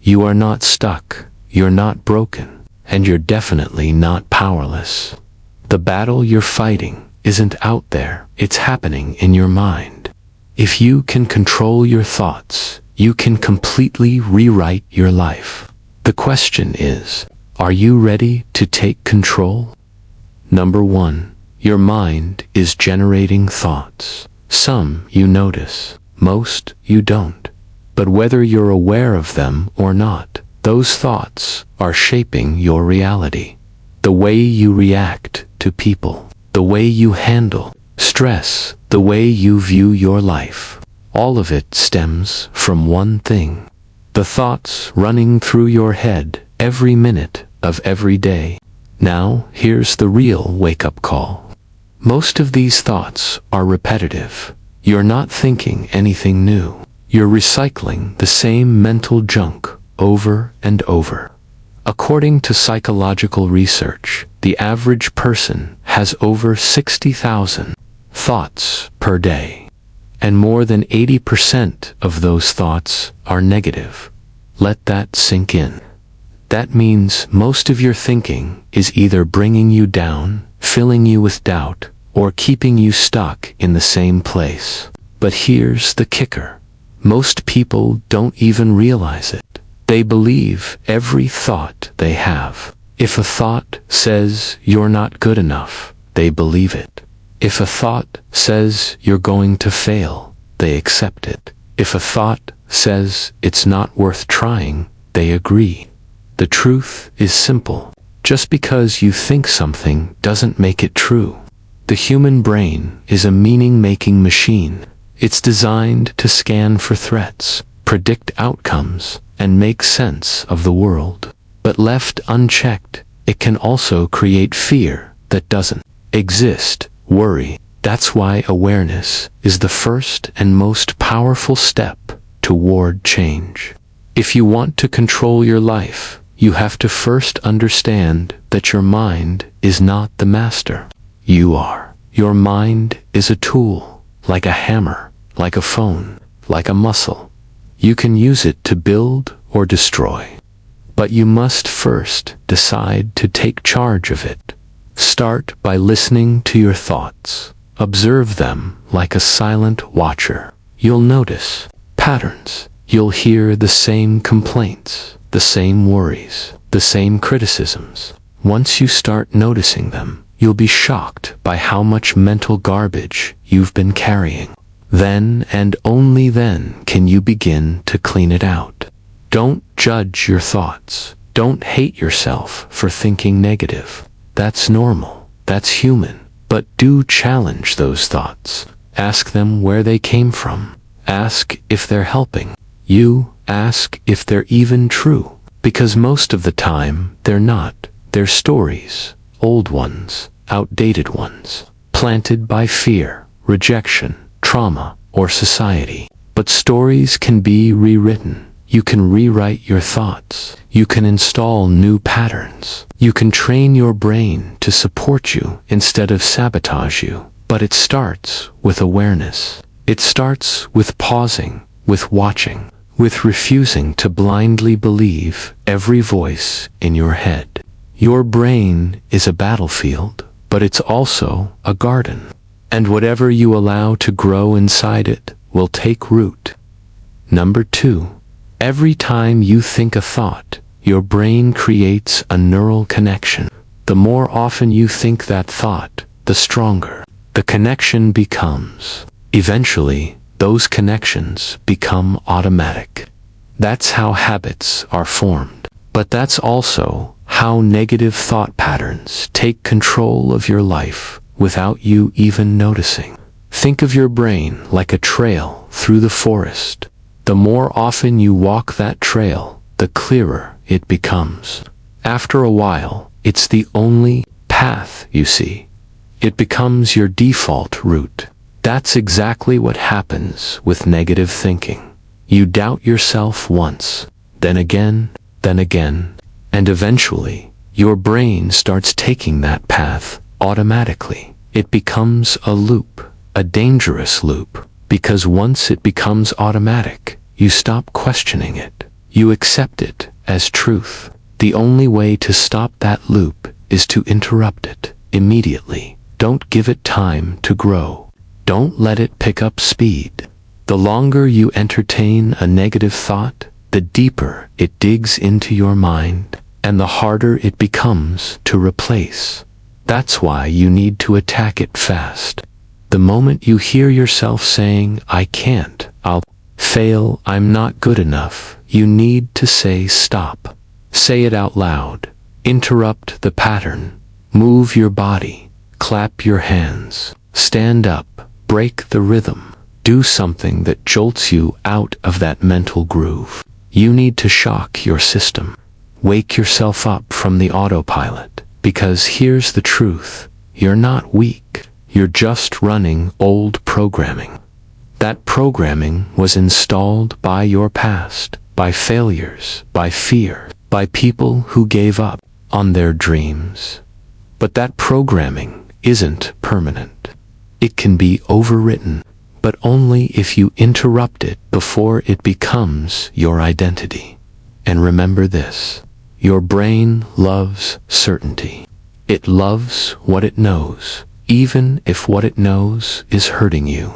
You are not stuck, you're not broken, and you're definitely not powerless. The battle you're fighting isn't out there, it's happening in your mind. If you can control your thoughts, you can completely rewrite your life. The question is, are you ready to take control? Number 1. Your mind is generating thoughts. Some you notice, most you don't. But whether you're aware of them or not, those thoughts are shaping your reality. The way you react to people, the way you handle stress, the way you view your life, all of it stems from one thing: the thoughts running through your head every minute of every day. Now, here's the real wake-up call. Most of these thoughts are repetitive. You're not thinking anything new. You're recycling the same mental junk over and over. According to psychological research, the average person has over 60,000 thoughts per day. And more than 80% of those thoughts are negative. Let that sink in. That means most of your thinking is either bringing you down, filling you with doubt, or keeping you stuck in the same place. But here's the kicker. Most people don't even realize it. They believe every thought they have. If a thought says you're not good enough, they believe it. If a thought says you're going to fail, they accept it. If a thought says it's not worth trying, they agree. The truth is simple. Just because you think something doesn't make it true. The human brain is a meaning-making machine. It's designed to scan for threats, predict outcomes, and make sense of the world. But left unchecked, it can also create fear that doesn't exist, worry. That's why awareness is the first and most powerful step toward change. If you want to control your life, you have to first understand that your mind is not the master. You are. Your mind is a tool, like a hammer, like a phone, like a muscle. You can use it to build or destroy. But you must first decide to take charge of it. Start by listening to your thoughts. Observe them like a silent watcher. You'll notice patterns. You'll hear the same complaints, the same worries, the same criticisms. Once you start noticing them, you'll be shocked by how much mental garbage you've been carrying. Then and only then can you begin to clean it out. Don't judge your thoughts. Don't hate yourself for thinking negative. That's normal. That's human. But do challenge those thoughts. Ask them where they came from. Ask if they're helping you. Ask if they're even true. Because most of the time, they're not. They're stories. Old ones. Outdated ones. Planted by fear, rejection, trauma, or society. But stories can be rewritten. You can rewrite your thoughts. You can install new patterns. You can train your brain to support you instead of sabotage you. But it starts with awareness. It starts with pausing, with watching, with refusing to blindly believe every voice in your head. Your brain is a battlefield, but it's also a garden. And whatever you allow to grow inside it will take root. Number 2. Every time you think a thought, your brain creates a neural connection. The more often you think that thought, the stronger the connection becomes. Eventually, those connections become automatic. That's how habits are formed. But that's also how negative thought patterns take control of your life without you even noticing. Think of your brain like a trail through the forest. The more often you walk that trail, the clearer it becomes. After a while, it's the only path you see. It becomes your default route. That's exactly what happens with negative thinking. You doubt yourself once, then again, and eventually, your brain starts taking that path automatically. It becomes a loop, a dangerous loop, because once it becomes automatic, you stop questioning it. You accept it as truth. The only way to stop that loop is to interrupt it immediately. Don't give it time to grow. Don't let it pick up speed. The longer you entertain a negative thought, the deeper it digs into your mind, and the harder it becomes to replace. That's why you need to attack it fast. The moment you hear yourself saying, "I can't, I'll fail, I'm not good enough," you need to say stop. Say it out loud. Interrupt the pattern. Move your body. Clap your hands. Stand up. Break the rhythm. Do something that jolts you out of that mental groove. You need to shock your system. Wake yourself up from the autopilot. Because here's the truth. You're not weak. You're just running old programming. That programming was installed by your past, by failures, by fear, by people who gave up on their dreams. But that programming isn't permanent. It can be overwritten, but only if you interrupt it before it becomes your identity. And remember this, your brain loves certainty. It loves what it knows, even if what it knows is hurting you.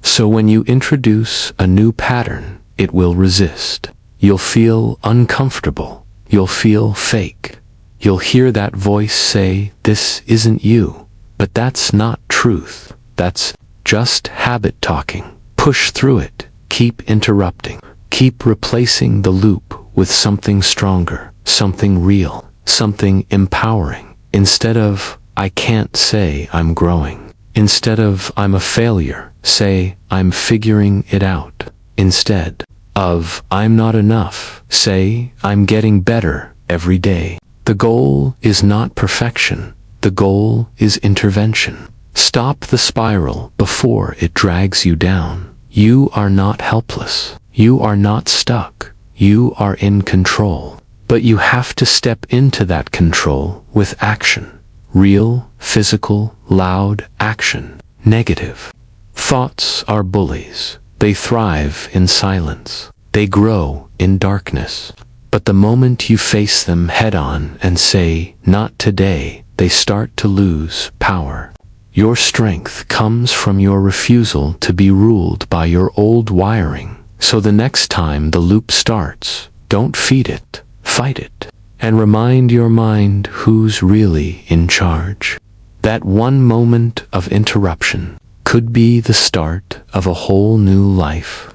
So when you introduce a new pattern, it will resist. You'll feel uncomfortable. You'll feel fake. You'll hear that voice say, "This isn't you." But that's not truth. That's just habit talking. Push through it. Keep interrupting. Keep replacing the loop with something stronger, something real, something empowering. Instead of, "I can't," say, "I'm growing." Instead of, "I'm a failure," say, "I'm figuring it out." Instead of, "I'm not enough," say, "I'm getting better every day." The goal is not perfection. The goal is intervention. Stop the spiral before it drags you down. You are not helpless. You are not stuck. You are in control. But you have to step into that control with action. Real, physical, loud action. Negative thoughts are bullies. They thrive in silence. They grow in darkness. But the moment you face them head-on and say, "Not today," they start to lose power. Your strength comes from your refusal to be ruled by your old wiring. So the next time the loop starts, don't feed it, fight it. And remind your mind who's really in charge. That one moment of interruption could be the start of a whole new life.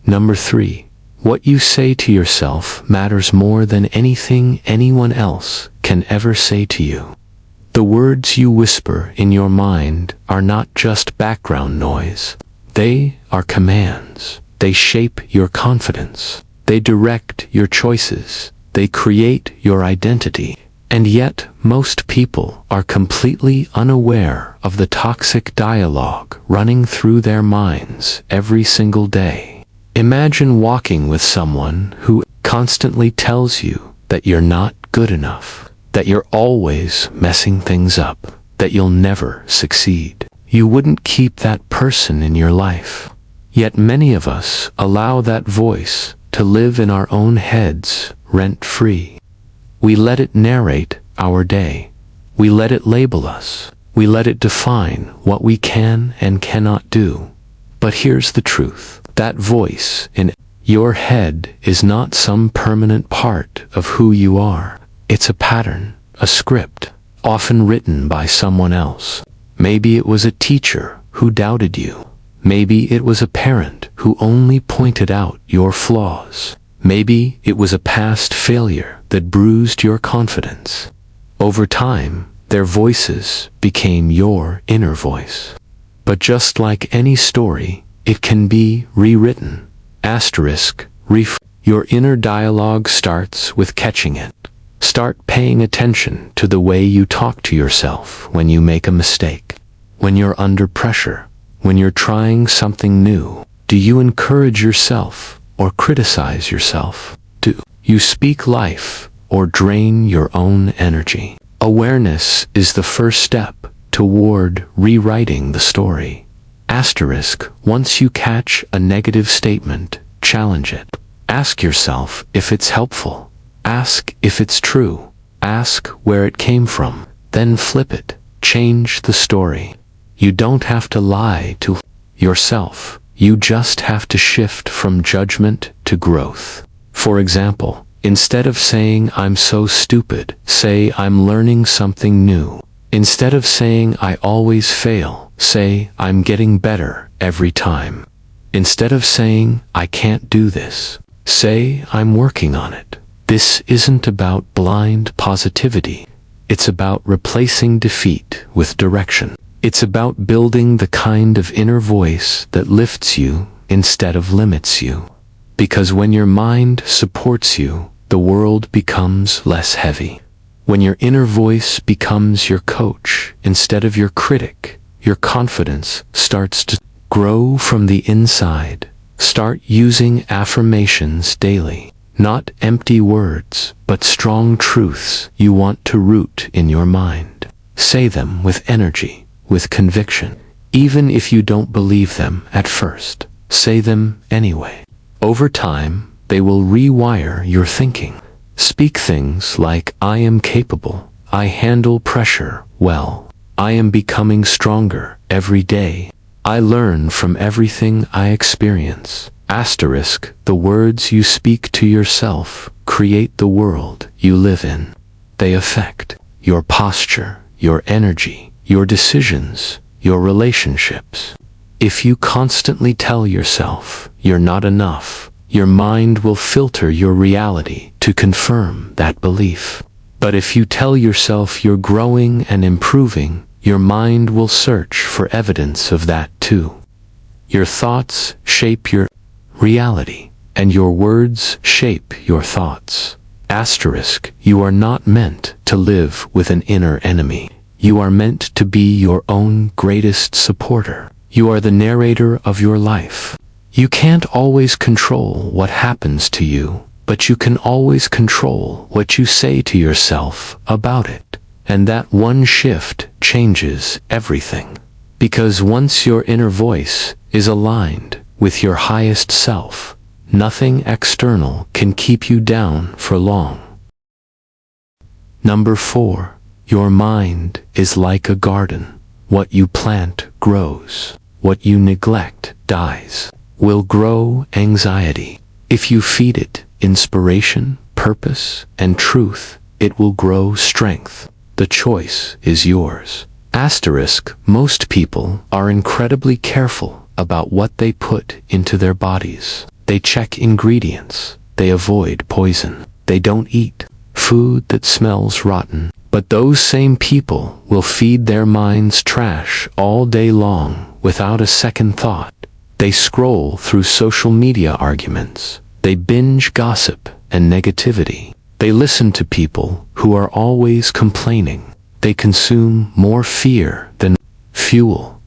Number 3. What you say to yourself matters more than anything anyone else can ever say to you. The words you whisper in your mind are not just background noise. They are commands. They shape your confidence. They direct your choices. They create your identity. And yet, most people are completely unaware of the toxic dialogue running through their minds every single day. Imagine walking with someone who constantly tells you that you're not good enough, that you're always messing things up, that you'll never succeed. You wouldn't keep that person in your life. Yet many of us allow that voice to live in our own heads rent-free. We let it narrate our day. We let it label us. We let it define what we can and cannot do. But here's the truth. That voice in your head is not some permanent part of who you are. It's a pattern, a script, often written by someone else. Maybe it was a teacher who doubted you. Maybe it was a parent who only pointed out your flaws. Maybe it was a past failure that bruised your confidence. Over time, their voices became your inner voice. But just like any story, it can be rewritten. Your inner dialogue starts with catching it. Start paying attention to the way you talk to yourself when you make a mistake, when you're under pressure, when you're trying something new. Do you encourage yourself or criticize yourself? Do you speak life or drain your own energy? Awareness is the first step toward rewriting the story. Once you catch a negative statement, challenge it. Ask yourself if it's helpful. Ask if it's true. Ask where it came from. Then flip it. Change the story. You don't have to lie to yourself. You just have to shift from judgment to growth. For example, instead of saying I'm so stupid, say I'm learning something new. Instead of saying I always fail, say I'm getting better every time. Instead of saying I can't do this, say I'm working on it. This isn't about blind positivity. It's about replacing defeat with direction. It's about building the kind of inner voice that lifts you instead of limits you. Because when your mind supports you, the world becomes less heavy. When your inner voice becomes your coach instead of your critic, your confidence starts to grow from the inside. Start using affirmations daily. Not empty words, but strong truths you want to root in your mind. Say them with energy, with conviction. Even if you don't believe them at first, say them anyway. Over time, they will rewire your thinking. Speak things like, I am capable, I handle pressure well, I am becoming stronger every day, I learn from everything I experience. Asterisk, the words you speak to yourself create the world you live in. They affect your posture, your energy, your decisions, your relationships. If you constantly tell yourself you're not enough, your mind will filter your reality to confirm that belief. But if you tell yourself you're growing and improving, your mind will search for evidence of that too. Your thoughts shape your reality, and your words shape your thoughts. Asterisk, you are not meant to live with an inner enemy. You are meant to be your own greatest supporter. You are the narrator of your life. You can't always control what happens to you, but you can always control what you say to yourself about it. And that one shift changes everything. Because once your inner voice is aligned with your highest self, nothing external can keep you down for long. Number 4. Your mind is like a garden. What you plant grows. What you neglect dies. Will grow anxiety. If you feed it inspiration, purpose, and truth, it will grow strength. The choice is yours. Asterisk, most people are incredibly careful about what they put into their bodies. They check ingredients. They avoid poison. They don't eat food that smells rotten. But those same people will feed their minds trash all day long without a second thought. They scroll through social media arguments. They binge gossip and negativity. They listen to people who are always complaining. They consume more fear than fuel.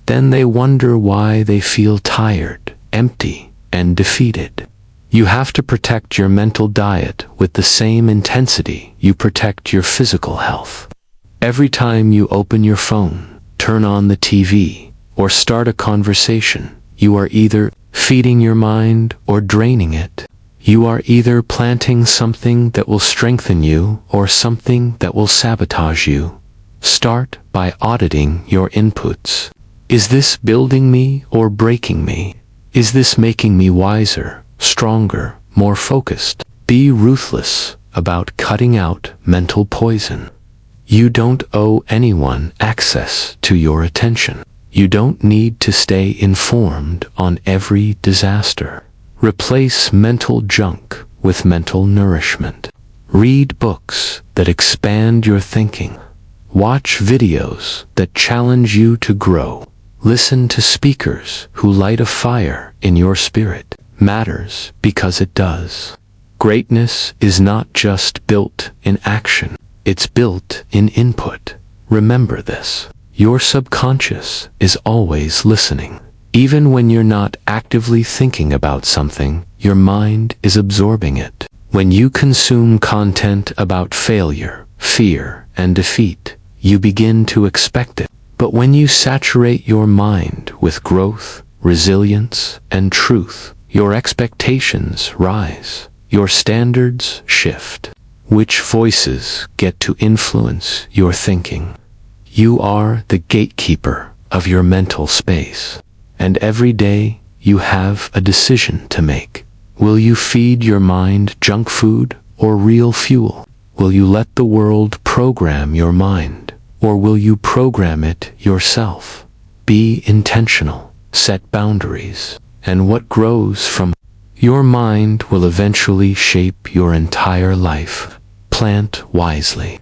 Then they wonder why they feel tired, empty, and defeated. You have to protect your mental diet with the same intensity you protect your physical health. Every time you open your phone, turn on the TV, or start a conversation, you are either feeding your mind or draining it. You are either planting something that will strengthen you or something that will sabotage you. Start by auditing your inputs. Is this building me or breaking me? Is this making me wiser, stronger, more focused? Be ruthless about cutting out mental poison. You don't owe anyone access to your attention. You don't need to stay informed on every disaster. Replace mental junk with mental nourishment. Read books that expand your thinking. Watch videos that challenge you to grow. Listen to speakers who light a fire in your spirit. Matters because it does. Greatness is not just built in action. It's built in input. Remember this. Your subconscious is always listening. Even when you're not actively thinking about something, your mind is absorbing it. When you consume content about failure, fear, and defeat, you begin to expect it. But when you saturate your mind with growth, resilience, and truth, your expectations rise, your standards shift. Which voices get to influence your thinking? You are the gatekeeper of your mental space, and every day you have a decision to make. Will you feed your mind junk food or real fuel? Will you let the world program your mind, or will you program it yourself? Be intentional, set boundaries, and what grows from your mind will eventually shape your entire life. Plant wisely,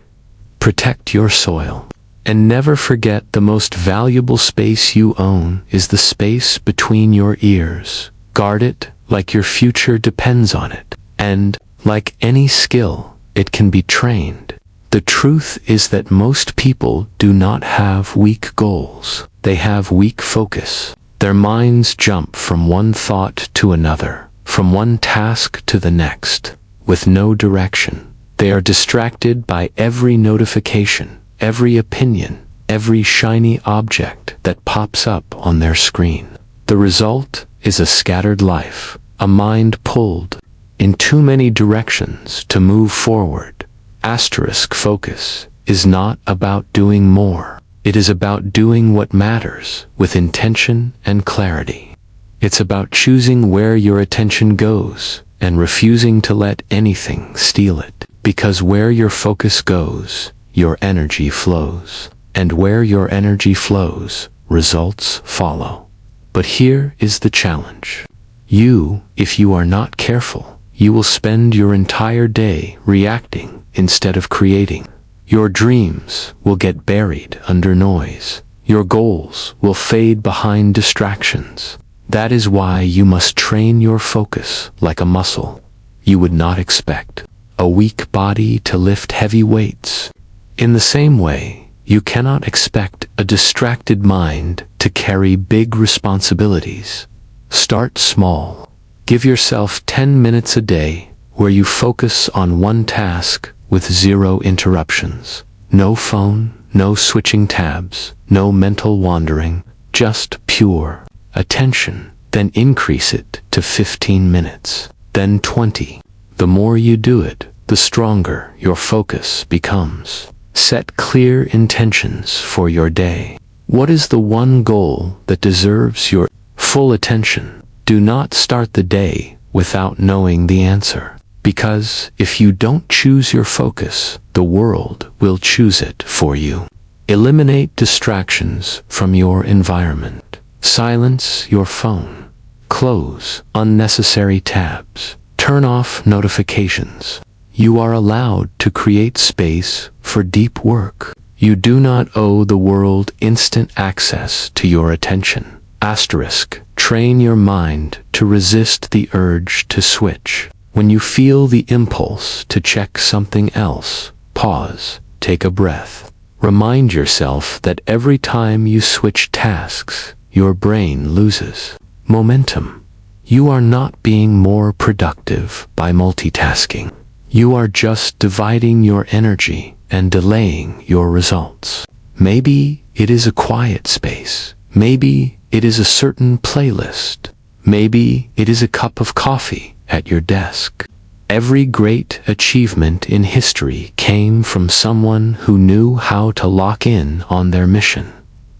protect your soil, and never forget the most valuable space you own is the space between your ears. Guard it like your future depends on it, and, like any skill, it can be trained. The truth is that most people do not have weak goals. They have weak focus. Their minds jump from one thought to another, from one task to the next, with no direction. They are distracted by every notification, every opinion, every shiny object that pops up on their screen. The result is a scattered life, a mind pulled in too many directions to move forward. Asterisk focus is not about doing more. It is about doing what matters with intention and clarity. It's about choosing where your attention goes and refusing to let anything steal it. Because where your focus goes, your energy flows. And where your energy flows, results follow. But here is the challenge. If you are not careful, you will spend your entire day reacting instead of creating. Your dreams will get buried under noise. Your goals will fade behind distractions. That is why you must train your focus like a muscle. You would not expect a weak body to lift heavy weights. In the same way, you cannot expect a distracted mind to carry big responsibilities. Start small. Give yourself 10 minutes a day where you focus on one task with 0 interruptions. No phone, no switching tabs, no mental wandering, just pure attention. Then increase it to 15 minutes, then 20. The more you do it, the stronger your focus becomes. Set clear intentions for your day. What is the one goal that deserves your full attention? Do not start the day without knowing the answer. Because if you don't choose your focus, the world will choose it for you. Eliminate distractions from your environment. Silence your phone. Close unnecessary tabs. Turn off notifications. You are allowed to create space for deep work. You do not owe the world instant access to your attention. Asterisk. Train your mind to resist the urge to switch. When you feel the impulse to check something else, pause, take a breath. Remind yourself that every time you switch tasks, your brain loses momentum. You are not being more productive by multitasking. You are just dividing your energy and delaying your results. Maybe it is a quiet space. Maybe it is a certain playlist. Maybe it is a cup of coffee at your desk. Every great achievement in history came from someone who knew how to lock in on their mission.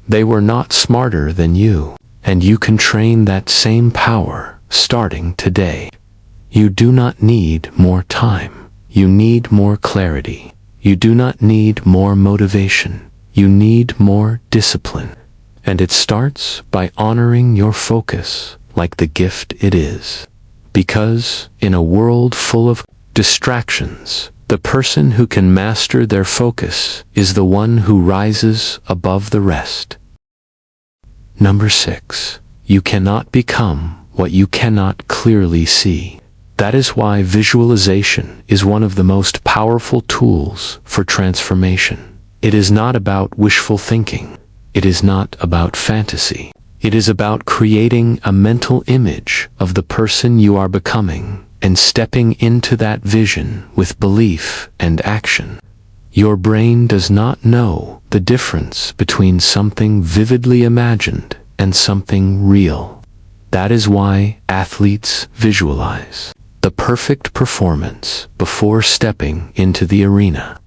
They were not smarter than you, and you can train that same power starting today. You do not need more time. You need more clarity. You do not need more motivation. You need more discipline. And it starts by honoring your focus like the gift it is. Because in a world full of distractions, the person who can master their focus is the one who rises above the rest. Number 6. You cannot become what you cannot clearly see. That is why visualization is one of the most powerful tools for transformation. It is not about wishful thinking. It is not about fantasy. It is about creating a mental image of the person you are becoming and stepping into that vision with belief and action. Your brain does not know the difference between something vividly imagined and something real. That is why athletes visualize the perfect performance before stepping into the arena.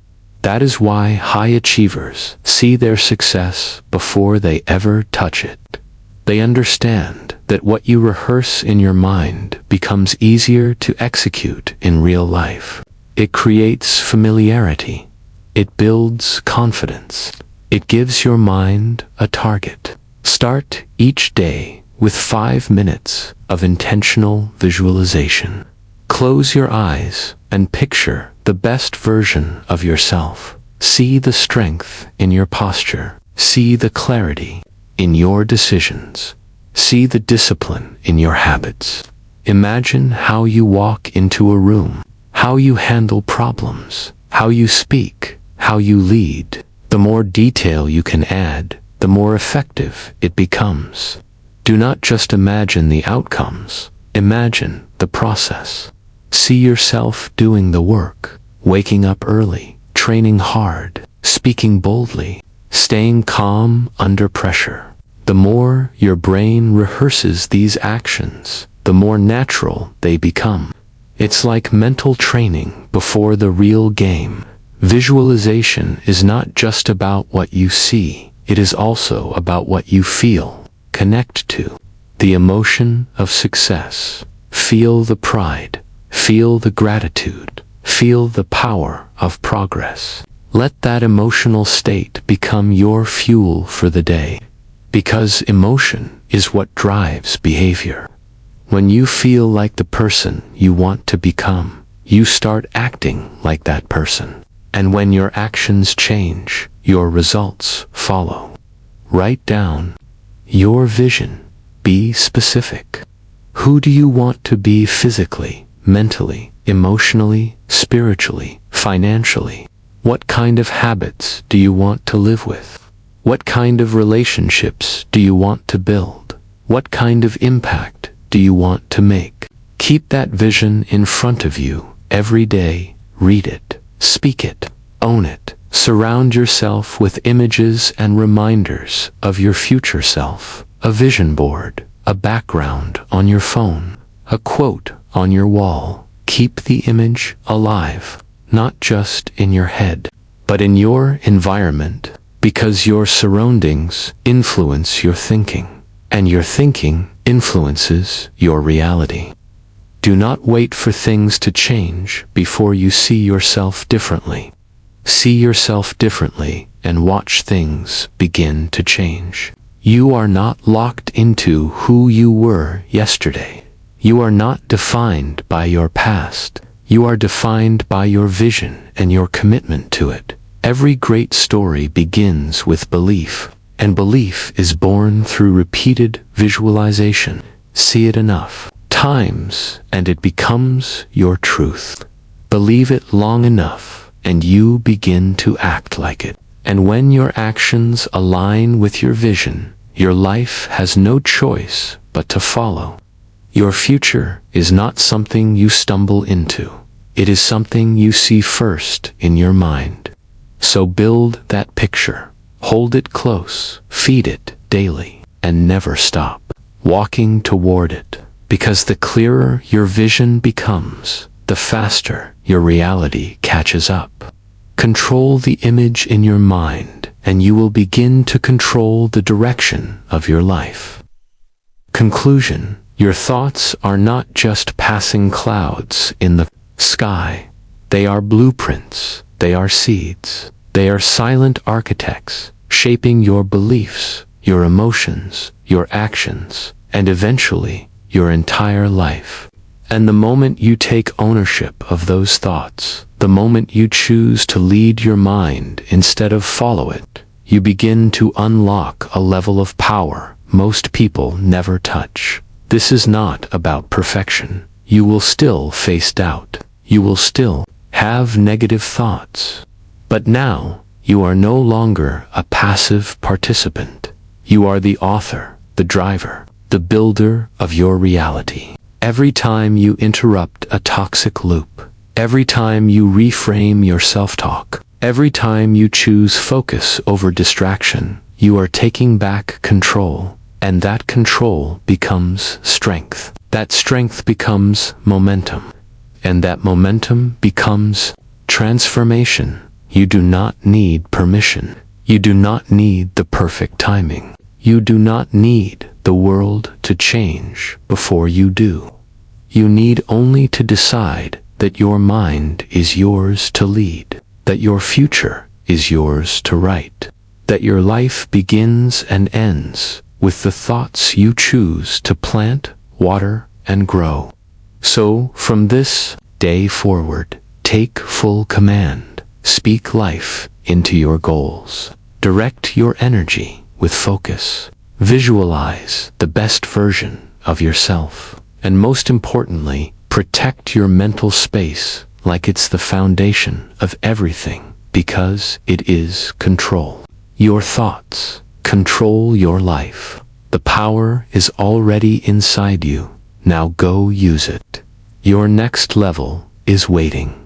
That is why high achievers see their success before they ever touch it. They understand that what you rehearse in your mind becomes easier to execute in real life. It creates familiarity. It builds confidence. It gives your mind a target. Start each day with 5 minutes of intentional visualization. Close your eyes and picture the best version of yourself. See the strength in your posture. See the clarity in your decisions. See the discipline in your habits. Imagine how you walk into a room, how you handle problems, how you speak, how you lead. The more detail you can add, the more effective it becomes. Do not just imagine the outcomes, imagine the process. See yourself doing the work, waking up early, training hard, speaking boldly, staying calm under pressure. The more your brain rehearses these actions, the more natural they become. It's like mental training before the real game. Visualization is not just about what you see, it is also about what you feel. Connect to the emotion of success. Feel the pride. Feel the gratitude. Feel the power of progress. Let that emotional state become your fuel for the day. Because emotion is what drives behavior. When you feel like the person you want to become, you start acting like that person. And when your actions change, your results follow. Write down your vision. Be specific. Who do you want to be physically, mentally, emotionally, spiritually, financially? What kind of habits do you want to live with? What kind of relationships do you want to build? What kind of impact do you want to make? Keep that vision in front of you every day. Read it, speak it, own it. Surround yourself with images and reminders of your future self. A vision board, a background on your phone, a quote on your wall. Keep the image alive, not just in your head, but in your environment, because your surroundings influence your thinking, and your thinking influences your reality. Do not wait for things to change before you see yourself differently. See yourself differently and watch things begin to change. You are not locked into who you were yesterday. You are not defined by your past. You are defined by your vision and your commitment to it. Every great story begins with belief, and belief is born through repeated visualization. See it enough times, and it becomes your truth. Believe it long enough, and you begin to act like it. And when your actions align with your vision, your life has no choice but to follow. Your future is not something you stumble into. It is something you see first in your mind. So build that picture. Hold it close. Feed it daily. And never stop walking toward it. Because the clearer your vision becomes, the faster your reality catches up. Control the image in your mind, and you will begin to control the direction of your life. Conclusion: your thoughts are not just passing clouds in the sky. They are blueprints. They are seeds. They are silent architects, shaping your beliefs, your emotions, your actions, and eventually your entire life. And the moment you take ownership of those thoughts, the moment you choose to lead your mind instead of follow it, you begin to unlock a level of power most people never touch. This is not about perfection. You will still face doubt. You will still have negative thoughts. But now, you are no longer a passive participant. You are the author, the driver, the builder of your reality. Every time you interrupt a toxic loop, every time you reframe your self-talk, every time you choose focus over distraction, you are taking back control. And that control becomes strength. That strength becomes momentum. And that momentum becomes transformation. You do not need permission. You do not need the perfect timing. You do not need the world to change before you do. You need only to decide that your mind is yours to lead, that your future is yours to write, that your life begins and ends with the thoughts you choose to plant, water, and grow. So, from this day forward, take full command. Speak life into your goals. Direct your energy with focus. Visualize the best version of yourself. And most importantly, protect your mental space like it's the foundation of everything, because it is control. Your thoughts control your life. The power is already inside you. Now go use it. Your next level is waiting.